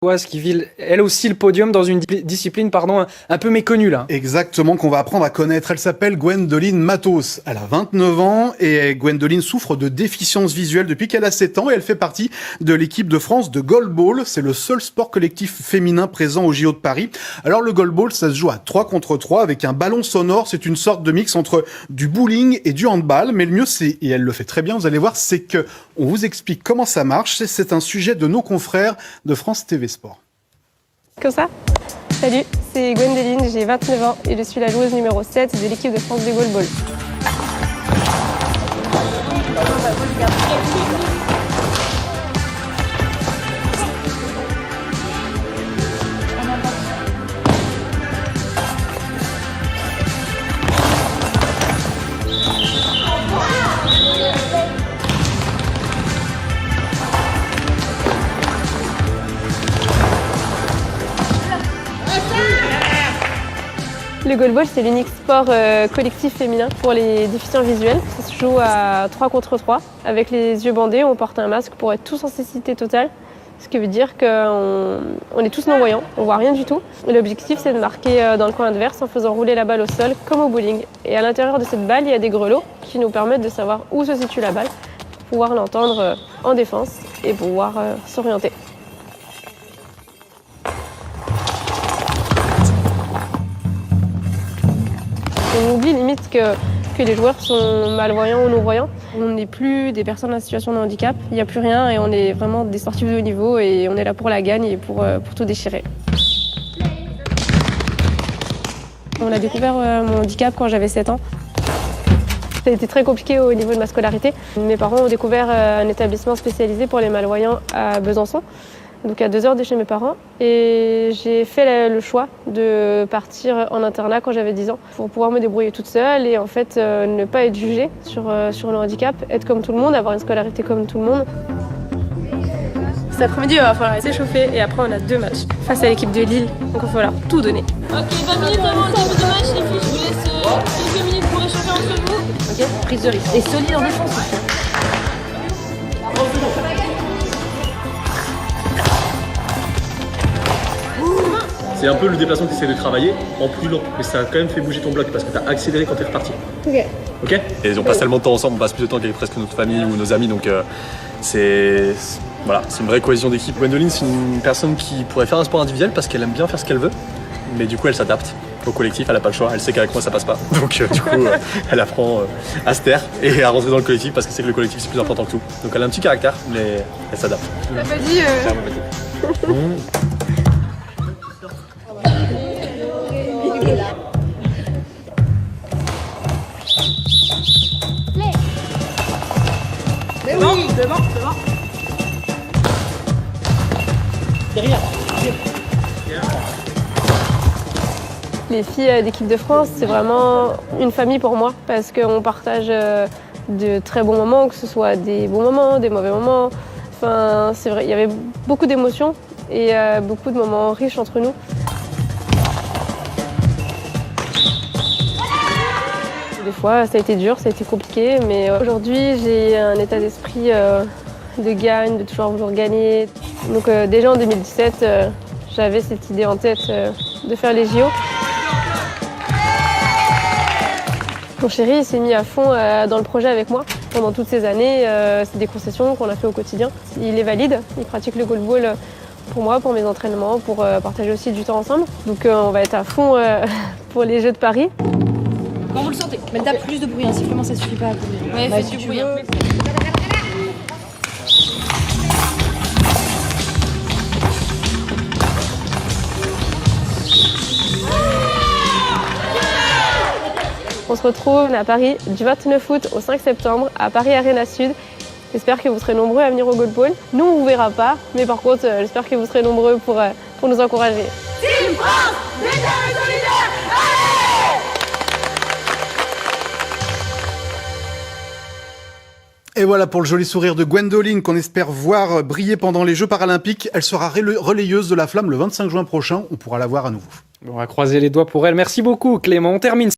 Qui vit elle aussi le podium dans une discipline un peu méconnue là. Exactement, qu'on va apprendre à connaître. Elle s'appelle Gwendoline Matos. Elle a 29 ans et Gwendoline souffre de déficience visuelle depuis qu'elle a 7 ans et elle fait partie de l'équipe de France de goalball. C'est le seul sport collectif féminin présent au JO de Paris. Alors le goalball, ça se joue à 3 contre 3 avec un ballon sonore. C'est une sorte de mix entre du bowling et du handball. Mais le mieux, c'est, et elle le fait très bien, vous allez voir, c'est que on vous explique comment ça marche. C'est un sujet de nos confrères de France TV Sport. Comme ça. Salut, c'est Gwendoline, j'ai 29 ans et je suis la joueuse numéro 7 de l'équipe de France de goalball. Le goalball, c'est l'unique sport collectif féminin pour les déficients visuels. Ça se joue à 3 contre 3. Avec les yeux bandés, on porte un masque pour être tous en cécité totale. Ce qui veut dire qu'on est tous non-voyants, on ne voit rien du tout. L'objectif, c'est de marquer dans le coin adverse en faisant rouler la balle au sol, comme au bowling. Et à l'intérieur de cette balle, il y a des grelots qui nous permettent de savoir où se situe la balle, pour pouvoir l'entendre en défense et pouvoir s'orienter. On oublie limite que les joueurs sont malvoyants ou non-voyants. On n'est plus des personnes en situation de handicap, il n'y a plus rien et on est vraiment des sportifs de haut niveau et on est là pour la gagne et pour tout déchirer. On a découvert mon handicap quand j'avais 7 ans. Ça a été très compliqué au niveau de ma scolarité. Mes parents ont découvert un établissement spécialisé pour les malvoyants à Besançon, donc à 2 heures de chez mes parents. Et j'ai fait le choix de partir en internat quand j'avais 10 ans pour pouvoir me débrouiller toute seule et en fait ne pas être jugée sur le handicap, être comme tout le monde, avoir une scolarité comme tout le monde. Cet après-midi, il va falloir s'échauffer et après on a 2 matchs face à l'équipe de Lille, donc il va falloir tout donner. Ok, 20 minutes avant le début du match, les filles, je vous laisse quelques minutes pour échauffer entre vous. Ok, prise de risque. Et solide en défense aussi. C'est un peu le déplacement que tu essaies de travailler en plus lent, mais ça a quand même fait bouger ton bloc parce que tu as accéléré quand tu es reparti. Ok. Et on passe tellement de temps ensemble, on passe plus de temps qu'avec presque notre famille ou nos amis, donc c'est une vraie cohésion d'équipe. Gwendoline, c'est une personne qui pourrait faire un sport individuel parce qu'elle aime bien faire ce qu'elle veut, mais du coup elle s'adapte au collectif, elle n'a pas le choix, elle sait qu'avec moi ça passe pas. Donc du coup elle apprend à se taire et à rentrer dans le collectif parce que c'est que le collectif c'est plus important que tout. Donc elle a un petit caractère, mais elle s'adapte. T'as pas dit Devant. Derrière. Les filles d'équipe de France, c'est vraiment une famille pour moi parce qu'on partage de très bons moments, que ce soit des bons moments, des mauvais moments. Enfin, c'est vrai, il y avait beaucoup d'émotions et beaucoup de moments riches entre nous. Des fois, ça a été dur, ça a été compliqué, mais aujourd'hui, j'ai un état d'esprit de gagne, de toujours vouloir gagner. Donc déjà en 2017, j'avais cette idée en tête de faire les JO. Mon chéri il s'est mis à fond dans le projet avec moi pendant toutes ces années. C'est des concessions qu'on a fait au quotidien. Il est valide, il pratique le goalball pour moi, pour mes entraînements, pour partager aussi du temps ensemble. Donc on va être à fond pour les Jeux de Paris. Quand vous le sentez. Mais t'as plus de bruit, un sifflement ça suffit pas à courir. Ouais, faites du bruit. On se retrouve à Paris du 29 août au 5 septembre à Paris Arena Sud. J'espère que vous serez nombreux à venir au goalball. Nous, on ne vous verra pas, mais par contre, j'espère que vous serez nombreux pour nous encourager. Team France, déterminés et solidaires, allez! Et voilà pour le joli sourire de Gwendoline qu'on espère voir briller pendant les Jeux paralympiques. Elle sera relayeuse de la flamme le 25 juin prochain. On pourra la voir à nouveau. On va croiser les doigts pour elle. Merci beaucoup Clément. On termine.